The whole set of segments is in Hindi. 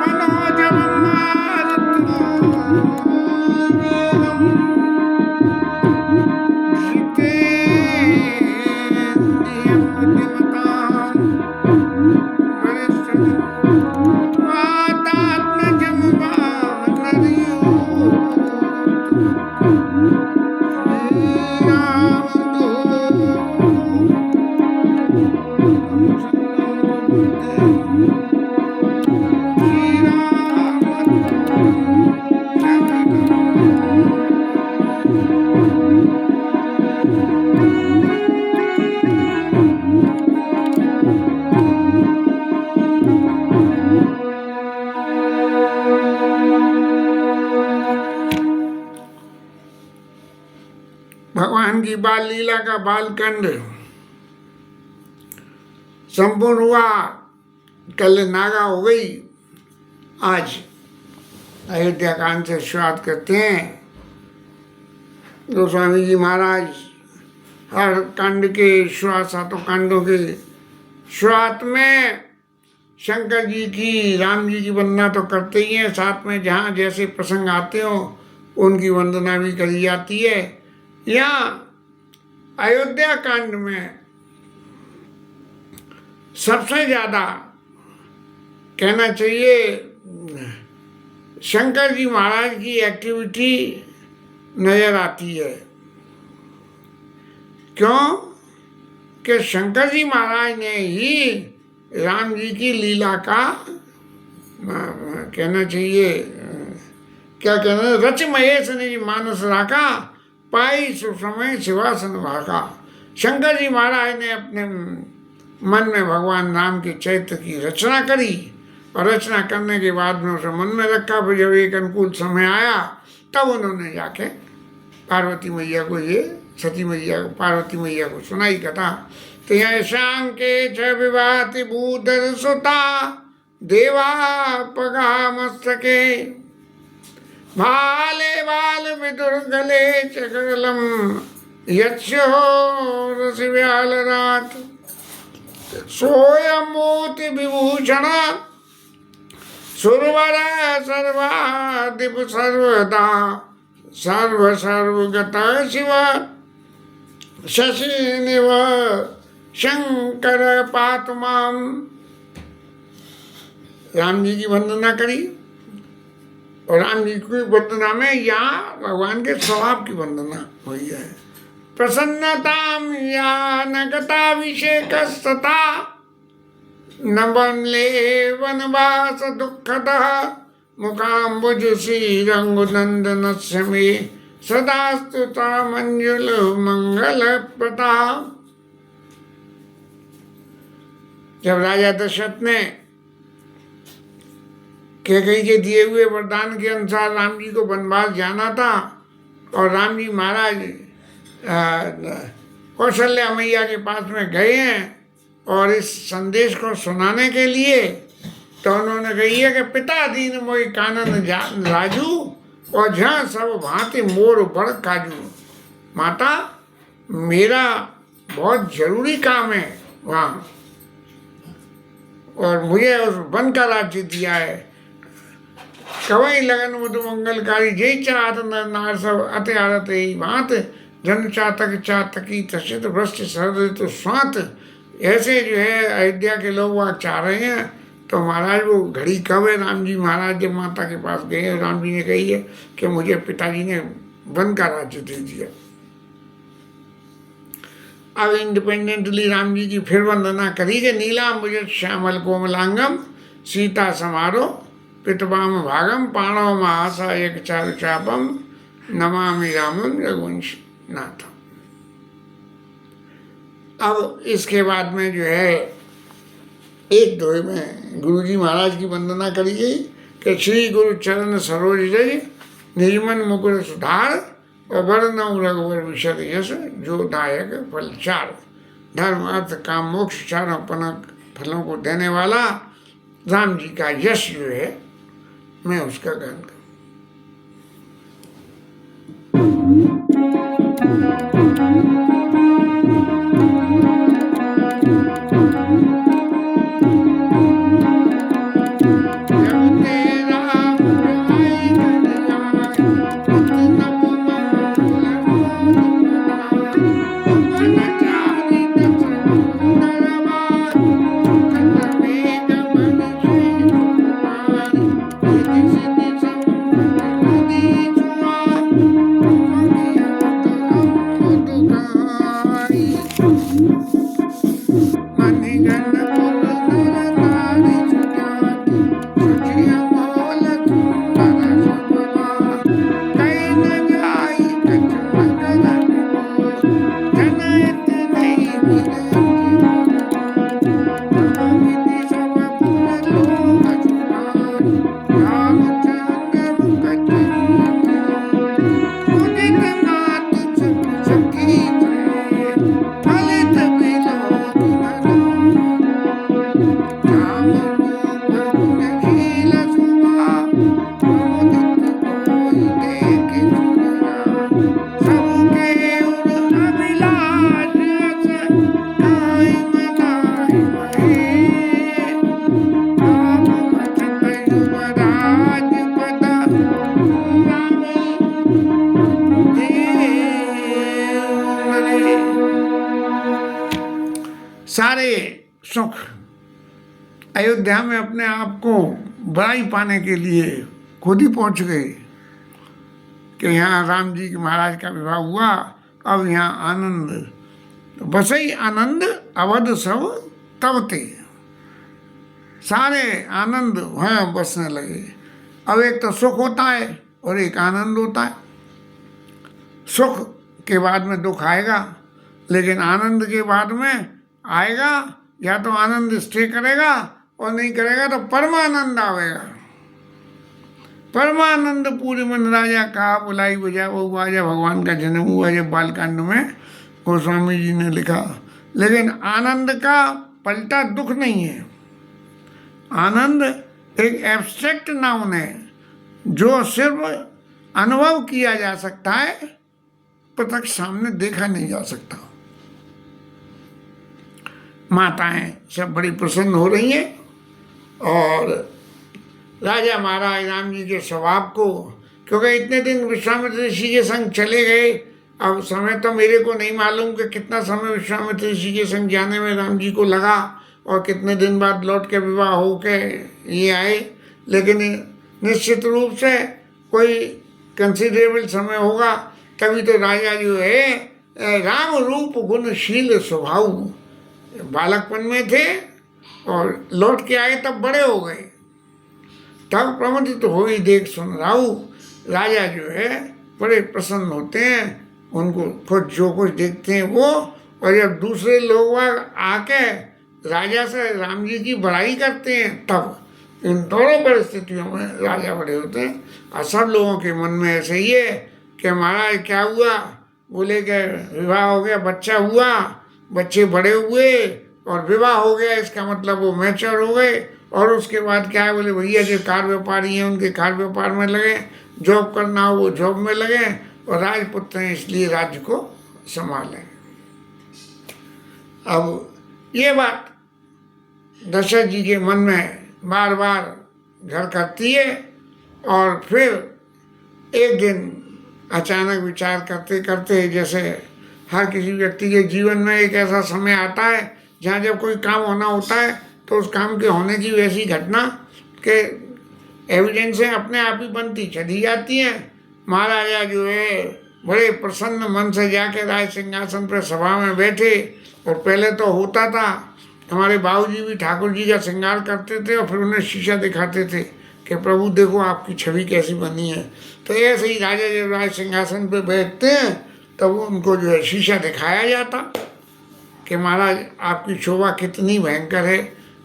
मनोजवम मारुतोषम जितेन्द्रियं बुद्धिमतां वरिष्ठं वातात्मजं वानरयूथं भगवान की बाल लीला का बालखंड संपूर्ण हुआ। कल नागा हो गई, आज अयोध्या कांड से शुरुआत करते हैं। गोस्वामी जी महाराज हर कांड के शुरुआत, सातों कांडों के शुरुआत में शंकर जी की, राम जी की वंदना तो करते ही हैं, साथ में जहाँ जैसे प्रसंग आते हो उनकी वंदना भी करी जाती है। यहाँ अयोध्या कांड में सबसे ज़्यादा कहना चाहिए शंकर जी महाराज की एक्टिविटी नज़र आती है। क्यों कि शंकर जी महाराज ने ही राम जी की लीला का कहना चाहिए, क्या कहना, रच महेश ने मानस राखा, पाई सुसमय शिवासन भागा। शंकर जी महाराज ने अपने मन में भगवान राम के चरित्र की रचना करी और रचना करने के बाद में उसे मन में रखा। फिर जब एक अनुकूल समय आया तब उन्होंने जाके पार्वती मैया को, ये सती मैया को, पार्वती मैया को सुनाई कथा। तो यहाँ शाम के छ विवाति भूधर सुता देवा पगा मस्तके भाले बाल विदुर गले चकरलम यक्षो रसि व्याल रात सोयम मोति विभूषण सुरवर सर्वाधिप सर्वदा सर्व सर्वगता शिव शशि निव शंकर पातुमाम। राम जी की वंदना करी और राम जी की वंदना में यहाँ भगवान के स्वभाव की वंदना हुई है। प्रसन्नताम या नगताभिषेकस्तथा नवमले वनवास दुःखतः मुखाम्बुज श्रीरंगनंदनस्य मे सदास्तुता मंजुल मंगल प्रता। जब राजा दशरथ ने कैकेयी के दिए हुए वरदान के अनुसार राम जी को वनवास जाना था और राम जी महाराज कौशल्या मैया के पास में गए हैं और इस संदेश को सुनाने के लिए, तो उन्होंने कही है कि पिता दीन मोहि कानन राजू और जहाँ सब भांति मोर बड़ काजू। माता मेरा बहुत जरूरी काम है वहाँ और मुझे उस वन का राज्य दिया है। कवई लगन मधु मंगलकारी जय चाहत नर नार सब अति आरत ही भांत जन चातक चातकी तसित भ्रष्ट सरद तो स्वात। ऐसे जो है अयोध्या के लोग वहाँ चाह रहे हैं, तो महाराज वो घड़ी कब है। राम जी महाराज जब माता के पास गए, राम जी ने कही है कि मुझे पिताजी ने वन का राज्य दे दिया। अब इंडिपेंडेंटली राम जी की फिर वंदना करी कि नीलाम्बुज श्यामल कोमलांगम सीता समारो पितवाम भागम पाणव महासा एक चारु चापम नमामि रामम रघुवंश नाथम। अब इसके बाद में जो है एक दोहे में गुरु जी महाराज की वंदना करी गई कि श्री गुरु चरण सरोज जय निर्मन मुकुर सुधार और वरनऊ रघुवर विशद यश जो दायक फल चार। धर्म अर्थ काम मोक्ष चारों फलों को देने वाला राम जी का यश जो है, मैं उसका गान करूँ। सारे सुख अयोध्या में अपने आप को बड़ाई पाने के लिए खुद ही पहुंच गए कि यहाँ राम जी के महाराज का विवाह हुआ, अब यहाँ आनंद बसई आनंद अवध सब तब ते, सारे आनंद वहाँ बसने लगे। अब एक तो सुख होता है और एक आनंद होता है। सुख के बाद में दुख आएगा, लेकिन आनंद के बाद में आएगा या तो आनंद स्टे करेगा और नहीं करेगा तो परमानंद आवेगा। परमानंद पूरी मन राजा कहा बुलाई बजा वो बाजा, भगवान का जन्म हुआ जब बालकांड में गोस्वामी जी ने लिखा। लेकिन आनंद का पलटा दुख नहीं है। आनंद एक एब्स्ट्रैक्ट नाउन है जो सिर्फ अनुभव किया जा सकता है, प्रत्यक्ष सामने देखा नहीं जा सकता। माताएं सब बड़ी प्रसन्न हो रही हैं और राजा महाराज राम जी के स्वभाव को, क्योंकि इतने दिन विश्वामित्र ऋषि के संग चले गए, अब समय तो मेरे को नहीं मालूम कि कितना समय विश्वामित्र ऋषि के संग जाने में राम जी को लगा और कितने दिन बाद लौट के विवाह हो के ये आए, लेकिन निश्चित रूप से कोई कंसिडरेबल समय होगा, तभी तो राजा जो है राम रूप गुणशील स्वभाव, बालकपन में थे और लौट के आए तब बड़े हो गए, तब प्रमुदित तो हो ही देख सुन राहु। राजा जो है बड़े प्रसन्न होते हैं, उनको खुद जो कुछ देखते हैं वो, और जब दूसरे लोग आके राजा से राम जी की बड़ाई करते हैं तब इन दोनों परिस्थितियों में राजा बड़े होते हैं। और सब लोगों के मन में ऐसे ही है कि महाराज क्या हुआ, बोले कि विवाह हो गया, बच्चा हुआ, बच्चे बड़े हुए और विवाह हो गया, इसका मतलब वो मैच्योर हो गए। और उसके बाद क्या है, बोले भैया जो कार व्यापारी हैं उनके कार व्यापार में लगे, जॉब करना हो वो जॉब में लगे, और राजपुत्र हैं इसलिए राज्य को संभालें। अब ये बात दशरथ जी के मन में बार बार घर करती है और फिर एक दिन अचानक विचार करते करते, जैसे हर किसी व्यक्ति के जीवन में एक ऐसा समय आता है जहाँ जब कोई काम होना होता है तो उस काम के होने की वैसी घटना के एविडेंसें अपने आप ही बनती चली जाती हैं। महाराजा जो है बड़े प्रसन्न मन से जाके राज सिंहासन पर सभा में बैठे, और पहले तो होता था हमारे बाबूजी भी ठाकुर जी का श्रृंगार करते थे और फिर उन्हें शीशा दिखाते थे कि प्रभु देखो आपकी छवि कैसी बनी है। तो ऐसे ही राजा जब राज सिंहासन पर बैठते हैं तब उनको जो है शीशा दिखाया जाता कि महाराज आपकी शोभा कितनी भयंकर है,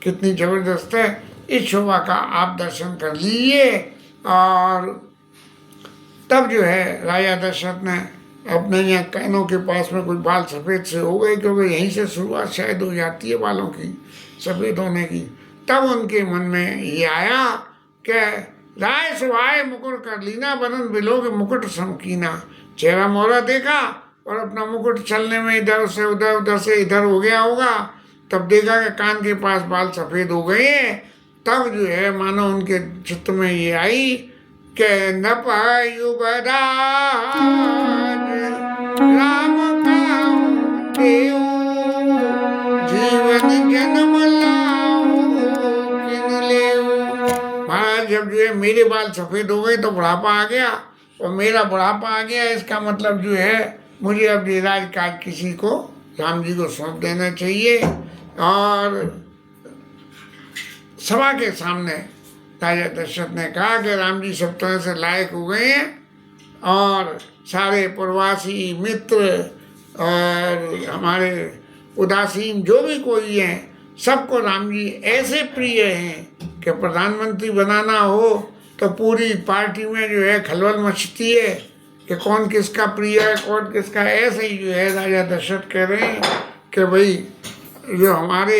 कितनी ज़बरदस्त है, इस शोभा का आप दर्शन कर लीजिए। और तब जो है राजा दशरथ ने अपने यहाँ कानों के पास में कुछ बाल सफ़ेद से हो गए, क्योंकि यहीं से शुरुआत शायद हो जाती है बालों की सफ़ेद होने की। तब उनके मन में ये आया कि राय सुहाय मुकुट कर लीना, बनन बिलोग मुकुट समकीना। चेहरा मोहरा देखा और अपना मुकुट चलने में इधर से उधर, उधर से इधर हो गया होगा, तब देखा कि कान के पास बाल सफ़ेद हो गए हैं। तब जो है मानो उनके चित्त में ये आई कि न पायु बराज राम का देव, जीवन जन्म लाओ किन लेओ। महाराज जब जो है मेरे बाल सफ़ेद हो गए तो बुढ़ापा आ गया, और मेरा बुढ़ापा आ गया, इसका मतलब जो है मुझे अब ये राजकाज किसी को, राम जी को सौंप देना चाहिए। और सभा के सामने राजा दशरथ ने कहा कि राम जी सब तरह से लायक हो गए हैं, और सारे प्रवासी मित्र और हमारे उदासीन जो भी कोई हैं, सबको राम जी ऐसे प्रिय हैं कि प्रधानमंत्री बनाना हो तो पूरी पार्टी में जो है खलबल मचती है कि कौन किसका प्रिय है, कौन किसका। ऐसे ही जो है राजा दशरथ कह रहे हैं कि भाई जो हमारे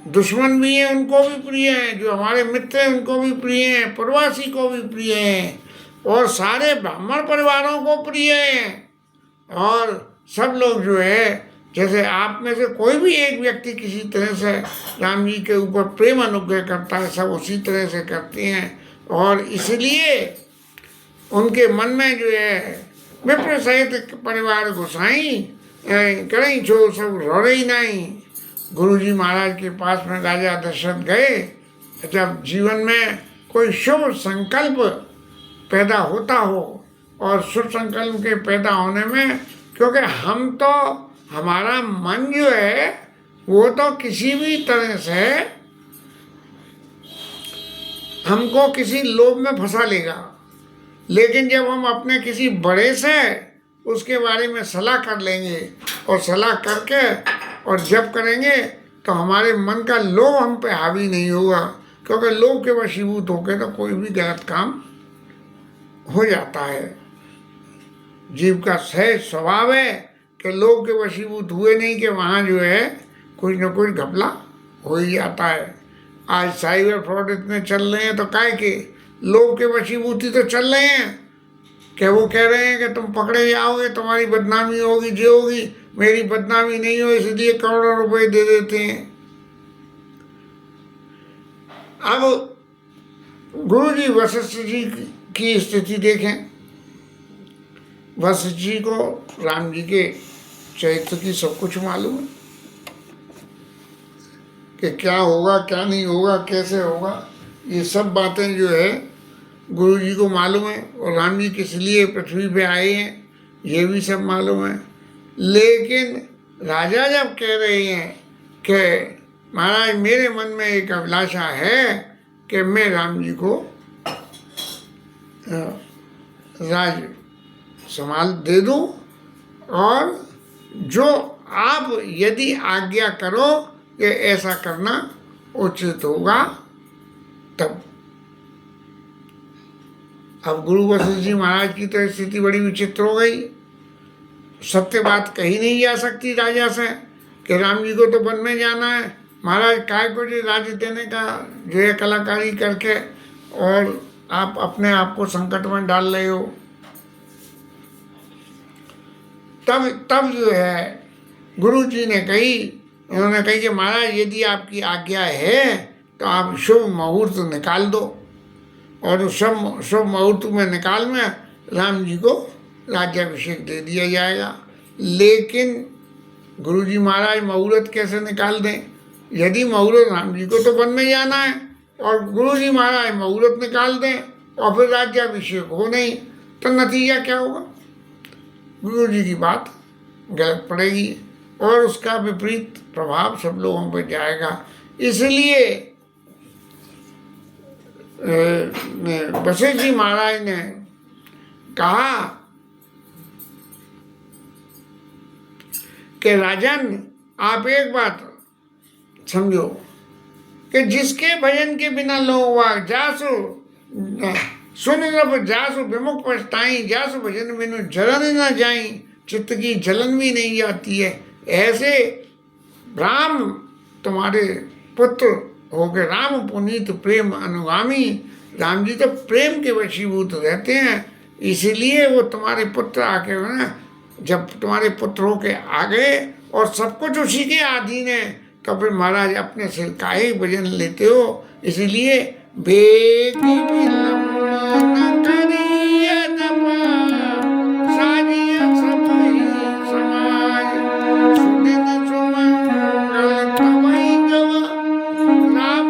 दुश्मन भी हैं उनको भी प्रिय हैं, जो हमारे मित्र हैं उनको भी प्रिय हैं, प्रवासी को भी प्रिय हैं, और सारे ब्राह्मण परिवारों को प्रिय हैं। और सब लोग जो है, जैसे आप में से कोई भी एक व्यक्ति किसी तरह से राम जी के ऊपर प्रेम अनुग्रह करता है, सब उसी तरह से करते हैं। और इसलिए उनके मन में जो है विप्र सहित परिवार घुसाई करें छो सब रोड़े ही नहीं। गुरुजी महाराज के पास में राजा दशरथ गए। जब जीवन में कोई शुभ संकल्प पैदा होता हो, और शुभ संकल्प के पैदा होने में, क्योंकि हम तो, हमारा मन जो है वो तो किसी भी तरह से हमको किसी लोभ में फंसा लेगा, लेकिन जब हम अपने किसी बड़े से उसके बारे में सलाह कर लेंगे, और सलाह करके और जब करेंगे तो हमारे मन का लोभ हम पे हावी नहीं होगा, क्योंकि लोभ के वशीभूत होकर तो कोई भी गलत काम हो जाता है। जीव का सहज स्वभाव है कि लोभ के वशीभूत हुए नहीं कि वहाँ जो है कुछ न कुछ घपला हो ही जाता है। आज साइबर फ्रॉड इतने चल रहे हैं तो काय के लोभ के वशीभूती तो चल रहे हैं कि वो कह रहे हैं कि तुम पकड़े जाओगे, तुम्हारी बदनामी होगी, जो होगी, मेरी बदनामी नहीं हो इसलिए करोड़ों रुपए दे देते हैं। अब गुरुजी वशिष्ठ जी की स्थिति देखें। वशिष्ठ जी को राम जी के चरित्र की सब कुछ मालूम है कि क्या होगा, क्या नहीं होगा, कैसे होगा, ये सब बातें जो है गुरु जी को मालूम है। और राम जी किस लिए पृथ्वी पे आए हैं ये भी सब मालूम है। लेकिन राजा जब कह रहे हैं कि महाराज मेरे मन में एक अभिलाषा है कि मैं राम जी को राज संभाल दे दूं, और जो आप यदि आज्ञा करो कि ऐसा करना उचित होगा तब। अब गुरु वशिष्ठ जी महाराज की तो स्थिति बड़ी विचित्र हो गई। सत्य बात कही नहीं जा सकती राजा से कि राम जी को तो वन में जाना है, महाराज काय को जो राज्य देने का जो है कलाकारी करके और आप अपने आप को संकट में डाल रहे हो। तब जो है गुरु जी ने कही, उन्होंने कही कि महाराज यदि आपकी आज्ञा है तो आप शुभ मुहूर्त निकाल दो, और उस शुभ मुहूर्त में निकाल में राम जी को राज्याभिषेक दे दिया जाएगा। लेकिन गुरु जी महाराज मुहूर्त कैसे निकाल दें? यदि मुहूर्त, राम जी को तो वन में जाना है और गुरु जी महाराज मुहूर्त निकाल दें और फिर राज्याभिषेक हो नहीं, तो नतीजा क्या होगा? गुरु जी की बात गलत पड़ेगी और उसका विपरीत प्रभाव सब लोगों पर जाएगा। इसलिए वशिष्ठ जी महाराज ने कहा कि राजन आप एक बात समझो कि जिसके भजन के बिना लोग जासु सुन रब जासु विमुख पछताई, जासु भजन बिनु जलन न जाई, चित्त की जलन भी नहीं जाती है। ऐसे राम तुम्हारे पुत्र हो गए, राम पुनीत प्रेम अनुगामी। राम जी तो प्रेम के वशीभूत रहते हैं, इसीलिए वो तुम्हारे पुत्र आके ना, जब तुम्हारे पुत्र होके आ गए और सब कुछ उसी के अधीन है, तो फिर महाराज अपने सिर काहे भजन लेते हो? इसलिए बेगी विलंब करिए तपा, साजिए सब ही समाज, सुदिन सुमंगल तवै गवा, राम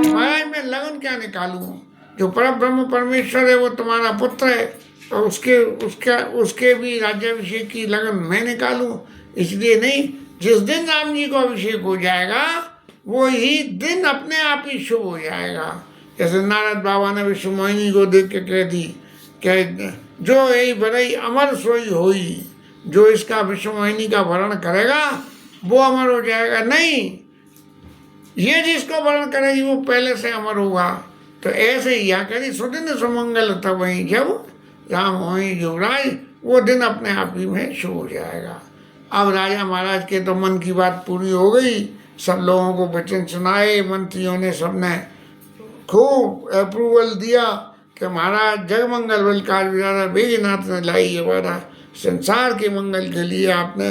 महाराज मैं लगन क्या निकालूं? जो परम ब्रह्म परमेश्वर है वो तुम्हारा पुत्र है, और उसके भी राज्याभिषेक की लगन मैं निकालूं? इसलिए नहीं, जिस दिन राम जी को अभिषेक हो जाएगा वो ही दिन अपने आप ही शुभ हो जाएगा। जैसे नारद बाबा ने विश्व मोहिनी को देख के कह दी कि जो यही बड़ई अमर सोई होई, जो इसका विश्व मोहिनी का वर्ण करेगा वो अमर हो जाएगा। नहीं, ये जिसको वर्ण करेगी वो पहले से अमर होगा। तो ऐसे ही या करी सुदिन सुमंगल तब वहीं जब राम होई युवराज, वो दिन अपने आप ही में शुभ हो जाएगा। अब राजा महाराज के तो मन की बात पूरी हो गई, सब लोगों को वचन सुनाए, मंत्रियों ने सबने खूब अप्रूवल दिया कि महाराज जगमंगल बलकार विधाता बेगनाथ ने लाई ये वादा, संसार के मंगल के लिए आपने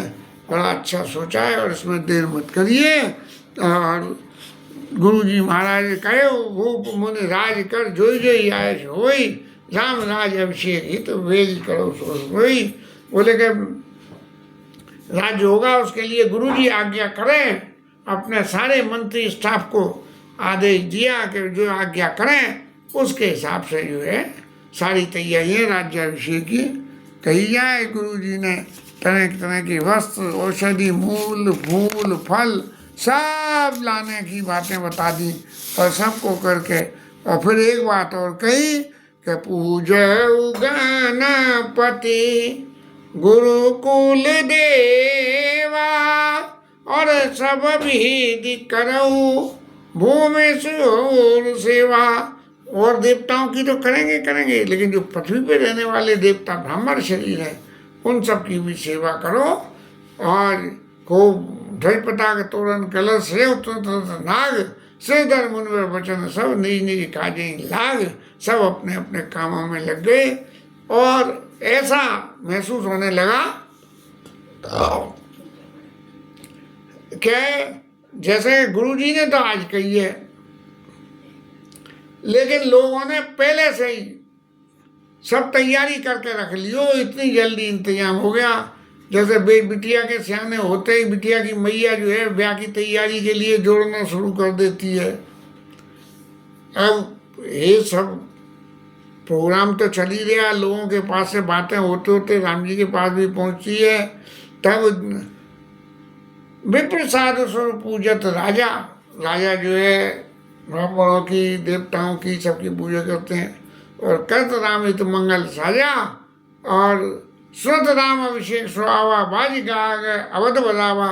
बड़ा अच्छा सोचा है और इसमें देर मत करिए। और गुरु जी महाराज कहे भूप मुनि राज कर जोई जोई आयस होई, राम राज अभिषेक ही तो वेग करो सोई। बोले कि राज्य होगा उसके लिए गुरुजी आज्ञा करें। अपने सारे मंत्री स्टाफ को आदेश दिया कि जो आज्ञा करें उसके हिसाब से जो है सारी तैयारियां राज्याभिषेक की कही जाए। गुरुजी ने तरह तरह के वस्त्र, औषधि, मूल, फूल, फल सब लाने की बातें बता दी और सबको करके, और फिर एक बात और कही कि पूजऊ गणपति गुरुकुल देवा और सब विधि करऊ भूमि और सेवा। और देवताओं की तो करेंगे, लेकिन जो पृथ्वी पे रहने वाले देवता ब्राह्मण शरीर है उन सब की भी सेवा करो। और खूब ध्वज पताक तोरण कलश सेव नाग श्रीधर मुनवर वचन सब निज निज काजें लाग। सब अपने अपने कामों में लग गए और ऐसा महसूस होने लगा कि जैसे गुरुजी ने तो आज कही है, लेकिन लोगों ने पहले से ही सब तैयारी करके रख लियो, इतनी जल्दी इंतजाम हो गया। जैसे बिटिया के सियाने होते ही बिटिया की मैया जो है ब्याह की तैयारी के लिए जोड़ना शुरू कर देती है। अब ये सब प्रोग्राम तो चल ही रहा, लोगों के पास से बातें होते होते राम जी के पास भी पहुंची है। तब विप्र साधु स्वरूप पूजत राजा जो है ब्राह्मणों की, देवताओं की, सबकी पूजा करते हैं। और करत राम हित मंगल साजा और सुनत राम अभिषेक सुहावा बाज गा गए अवध बजावा।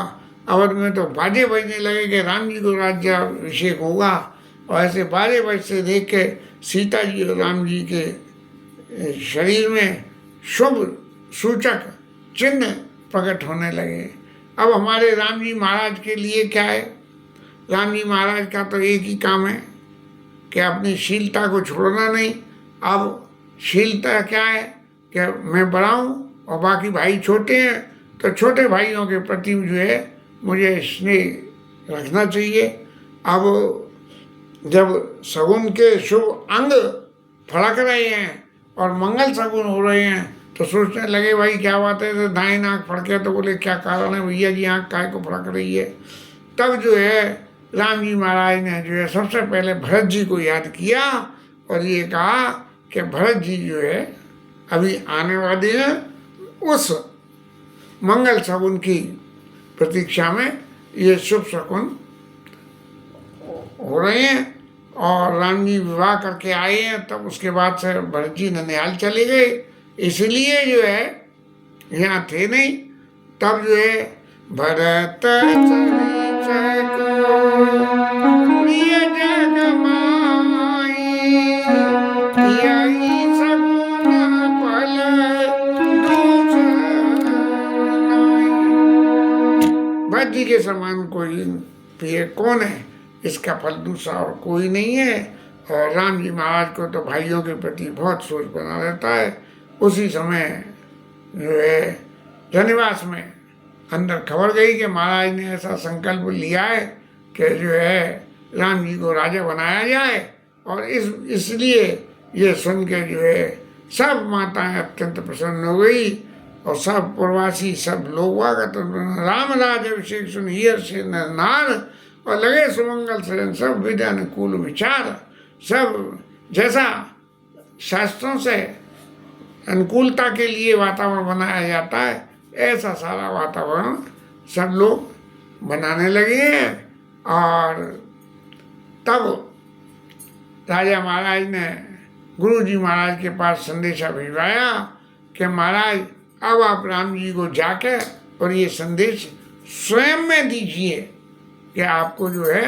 अवध में तो बाजे बजने लगे कि राम जी को राज्याभिषेक होगा। और ऐसे बाजे बजते देख के सीता जी और राम जी के शरीर में शुभ सूचक चिन्ह प्रकट होने लगे। अब हमारे राम जी महाराज के लिए क्या है? राम जी महाराज का तो एक ही काम है कि अपनी शीलता को छोड़ना नहीं। अब शीलता क्या है कि मैं बड़ा हूँ और बाकी भाई छोटे हैं, तो छोटे भाइयों के प्रति जो है मुझे स्नेह रखना चाहिए। अब जब शगुन के शुभ अंग फड़क रहे हैं और मंगल शगुन हो रहे हैं तो सोचने लगे भाई क्या बात है, तो दाएं आँख फड़के, तो बोले क्या कारण है भैया जी आँख काय को फड़क रही है। तब जो है राम जी महाराज ने जो है सबसे पहले भरत जी को याद किया और ये कहा कि भरत जी जो है अभी आने वाले हैं उस मंगल शगुन की प्रतीक्षा में, ये शुभ शकुन हो रहे हैं। और राम जी विवाह करके आए हैं, तब उसके बाद से भरत जी ननिहाल चले गए, इसलिए जो है यहाँ थे नहीं। तब जो है भरत प्रिय जग माई यही सगुन पल भरत जी के समान कोई प्रिय कौन है, इसका फल दूसरा और कोई नहीं है। और राम जी महाराज को तो भाइयों के प्रति बहुत सोच बना रहता है। उसी समय जो है धन्यवास में अंदर खबर गई कि महाराज ने ऐसा संकल्प लिया है कि जो है राम जी को राजा बनाया जाए। और इसलिए ये सुन के जो है सब माताएं अत्यंत प्रसन्न हो गई और सब प्रवासी सब लोग राम राज अभिषेक सुन हियर से नार और लगे सुमंगल सजन सब विद्या अनुकूल विचार। सब जैसा शास्त्रों से अनुकूलता के लिए वातावरण बनाया जाता है ऐसा सारा वातावरण सब लोग बनाने लगे हैं। और तब राजा महाराज ने गुरु जी महाराज के पास संदेशा भिजवाया कि महाराज अब आप राम जी को जाके और ये संदेश स्वयं में दीजिए कि आपको जो है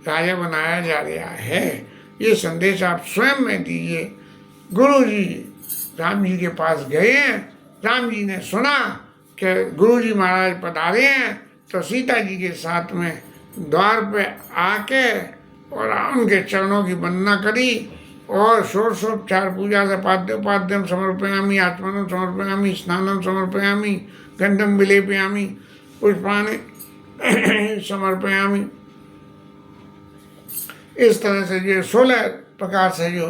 राजा बनाया जा रहा है। ये संदेश आप स्वयं में दीजिए। गुरु जी राम जी के पास गए हैं। राम जी ने सुना कि गुरु जी महाराज पधारे हैं, तो सीता जी के साथ में द्वार पे आके और उनके चरणों की वंदना करी और षोडशोपचार पूजा से पाद्योपाद्यम समर्पयामि, आत्मनं समर्पयामि, स्नानं समर्पयामि, गंधम विलेपयामि, पुष्पाणि समर्पयामि। इस तरह से जो 16 प्रकार से जो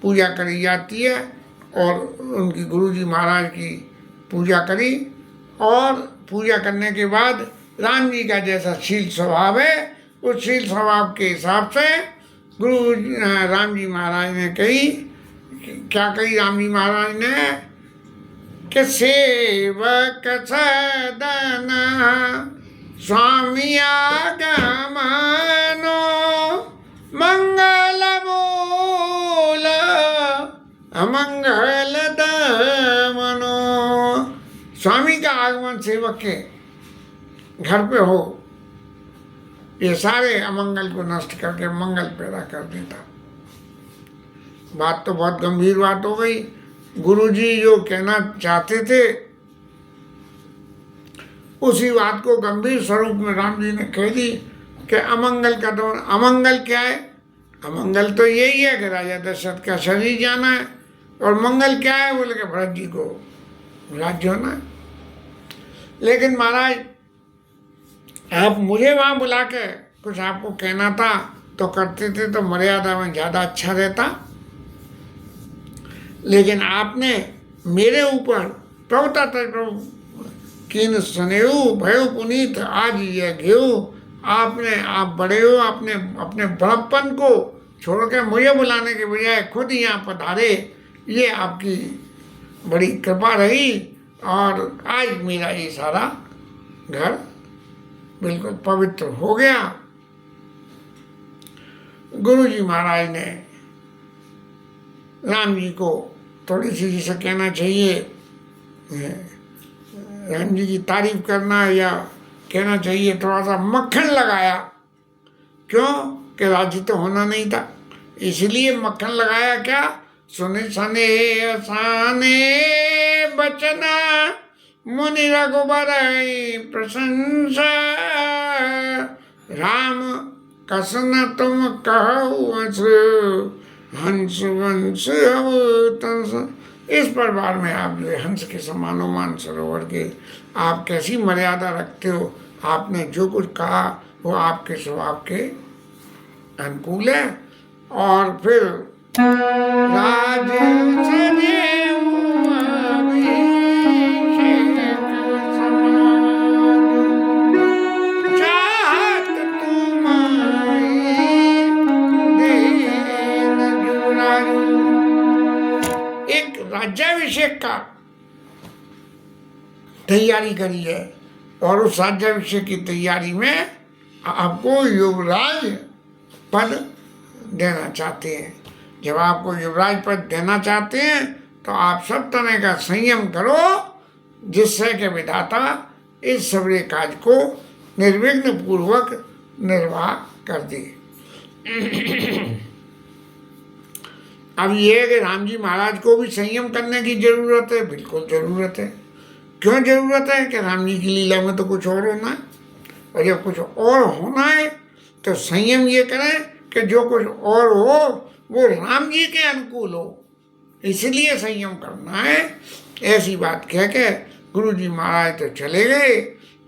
पूजा करी जाती है और उनकी गुरु जी महाराज की पूजा करी और पूजा करने के बाद राम जी का जैसा शील स्वभाव है उस शील स्वभाव के हिसाब से गुरु राम जी महाराज ने कही, क्या कही राम जी महाराज ने कि सेवक सदन स्वामी आगमनो मंगल मूल अमंगल दमनो। स्वामी का आगमन सेवक के घर पे हो ये सारे अमंगल को नष्ट करके मंगल पैदा कर देता। बात तो बहुत गंभीर बात हो गई। गुरुजी जो कहना चाहते थे उसी बात को गंभीर स्वरूप में राम जी ने कह दी कि अमंगल का दमन। अमंगल क्या है? अमंगल तो यही है कि राजा दशरथ का शरीर जाना है, और मंगल क्या है? बोले कि भरत जी को राज्य होना है। लेकिन महाराज आप मुझे वहाँ बुला के कुछ आपको कहना था तो करते थे तो मर्यादा में ज़्यादा अच्छा रहता, लेकिन आपने मेरे ऊपर प्रभुता प्रभु किन स्नेहु भयो पुनीत आज ये घेऊ। आपने आप बड़े हो, आपने अपने बड़प्पन को छोड़ के मुझे बुलाने के बजाय खुद यहाँ पधारे, ये आपकी बड़ी कृपा रही। और आज मेरा ये सारा घर बिल्कुल पवित्र हो गया। गुरु जी महाराज ने राम जी को थोड़ी सी जिसे कहना चाहिए राम जी की तारीफ करना या कहना चाहिए थोड़ा सा मक्खन लगाया। क्यों? कि राज्य तो होना नहीं था, इसलिए मक्खन लगाया। क्या? सुने सने असाने बचना मुनि रघुबर प्रशंसा। राम कसन तुम कहु हंस वंश तंस। इस परिवार में आप जो हंस के समानो मानसरोवर के आप कैसी मर्यादा रखते हो। आपने जो कुछ कहा वो आपके स्वभाव के अनुकूल है। और फिर राज राज्याभिषेक का तैयारी करी है, और उस राज्याभिषेक की तैयारी में आपको युवराज पद देना चाहते हैं। जब आपको युवराज पद देना चाहते हैं तो आप सब तरह का संयम करो, जिससे कि विधाता इस सबरे काज को निर्विघ्न पूर्वक निर्वाह कर दे। अब ये है कि राम जी महाराज को भी संयम करने की जरूरत है, बिल्कुल जरूरत है। क्यों जरूरत है? कि राम जी की लीला में तो कुछ और होना है, और जब कुछ और होना है तो संयम ये करें कि जो कुछ और हो वो राम जी के अनुकूल हो, इसलिए संयम करना है। ऐसी बात कह के गुरु जी महाराज तो चले गए,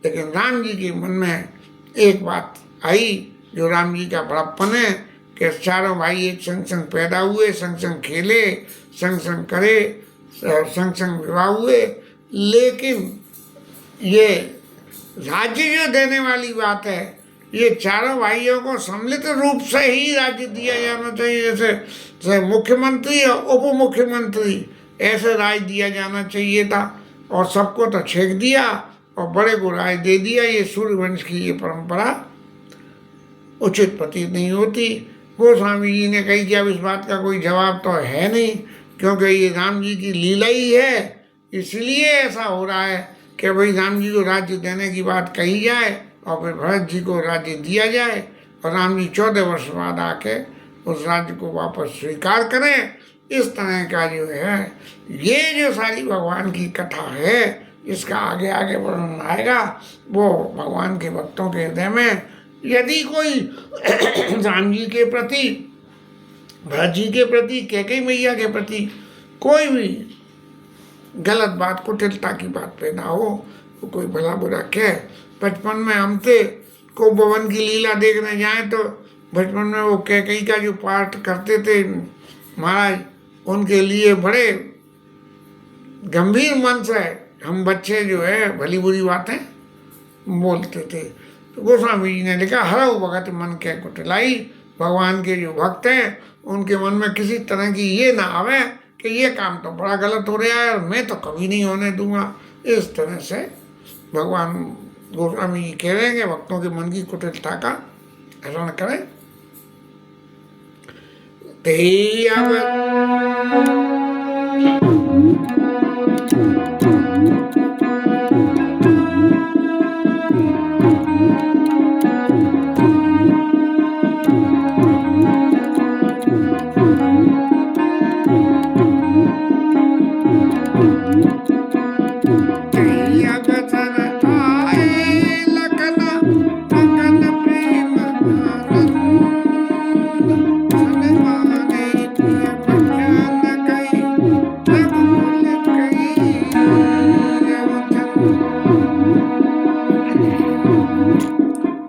लेकिन राम जी के मन में एक बात आई जो राम जी का बड़प्पन है कि चारों भाई एक संग संग पैदा हुए, संग संग खेले, संग संग करे, संग संग विवाह हुए। लेकिन ये राज्य जो देने वाली बात है, ये चारों भाइयों को सम्मिलित रूप से ही राज्य दिया जाना चाहिए। जैसे मुख्यमंत्री और उप मुख्यमंत्री ऐसे राज दिया जाना चाहिए था, और सबको तो छेक दिया और बड़े को राज दे दिया। ये सूर्यवंश की ये परंपरा उचित प्रतीत नहीं होती। गोस्वामी जी ने कही कि अब इस बात का कोई जवाब तो है नहीं, क्योंकि ये राम जी की लीला ही है, इसलिए ऐसा हो रहा है कि भाई राम जी को राज्य देने की बात कही जाए और फिर भरत जी को राज्य दिया जाए, और राम जी 14 वर्ष बाद आके उस राज्य को वापस स्वीकार करें। इस तरह का जो है ये जो सारी भगवान की कथा है, इसका आगे आगे वर्णन आएगा। वो भगवान के भक्तों के हृदय में यदि कोई राम जी के प्रति, भरत जी के प्रति, कैकेयी मैया के प्रति कोई भी गलत बात, कुटिलता की बात पैदा हो, तो कोई भला बुरा कहे। बचपन में हम थे को भवन की लीला देखने जाएं तो बचपन में वो कैकेयी का जो पाठ करते थे महाराज, उनके लिए बड़े गंभीर मन से हम बच्चे जो है भली बुरी बातें बोलते थे। तो गोस्वामी जी ने लिखा, हरऊ भगत मन के कुटिलाई, भगवान के जो भक्त हैं उनके मन में किसी तरह की ये ना आवे कि ये काम तो बड़ा गलत हो रहा है और मैं तो कभी नहीं होने दूंगा। इस तरह से भगवान गोस्वामी जी कह रहे हैं कि भक्तों के मन की कुटिलता का हरण करें। ते अब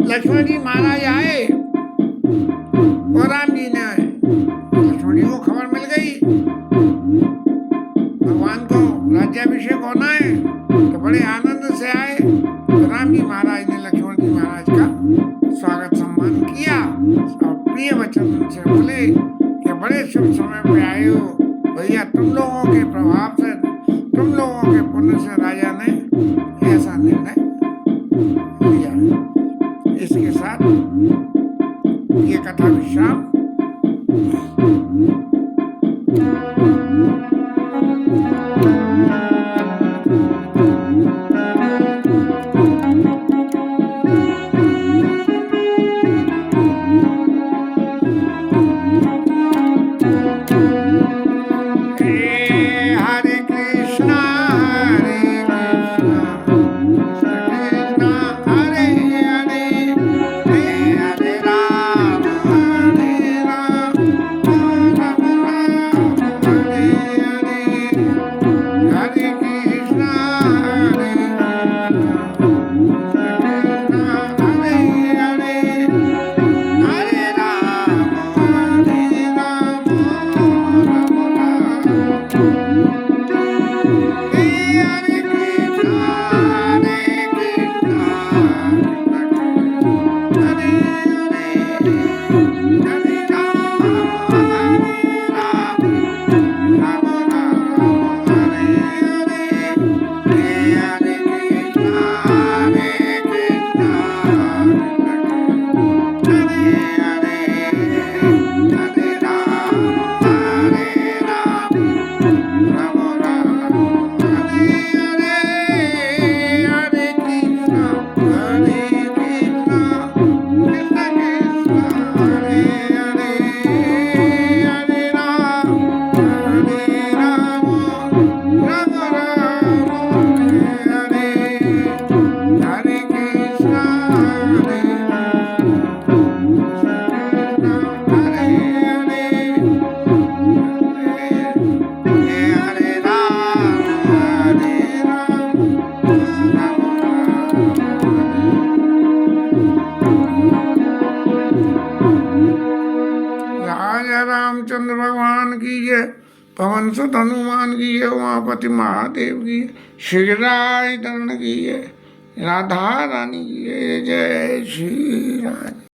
लक्ष्मण जी महाराज आए और राम जी ने आए। लक्ष्मण जी को खबर मिल गई भगवान को राज्याभिषेक होना है, तो बड़े आनंद से आए। तो राम जी महाराज ने लक्ष्मण जी महाराज का स्वागत सम्मान किया और प्रिय वचन से बोले कि बड़े शुभ समय पे आए हो भैया, तुम लोगों के प्रभाव से, तुम लोगों के पुण्य से राजा ने ऐसा निर्णय लिया। इसके साथ ये कथा विश्राम। हरे कृष्णा हरे हरे हरे राम हरे राम राम राम हरे हरे हरे कृष्णा हरे हरे हरे राम राजा रामचंद्र भगवान की जय, पवन सुत हनुमान की जय, उमापति महादेव की जय, श्री राय धरण की जय, राधा रानी की जय। जय श्री राम।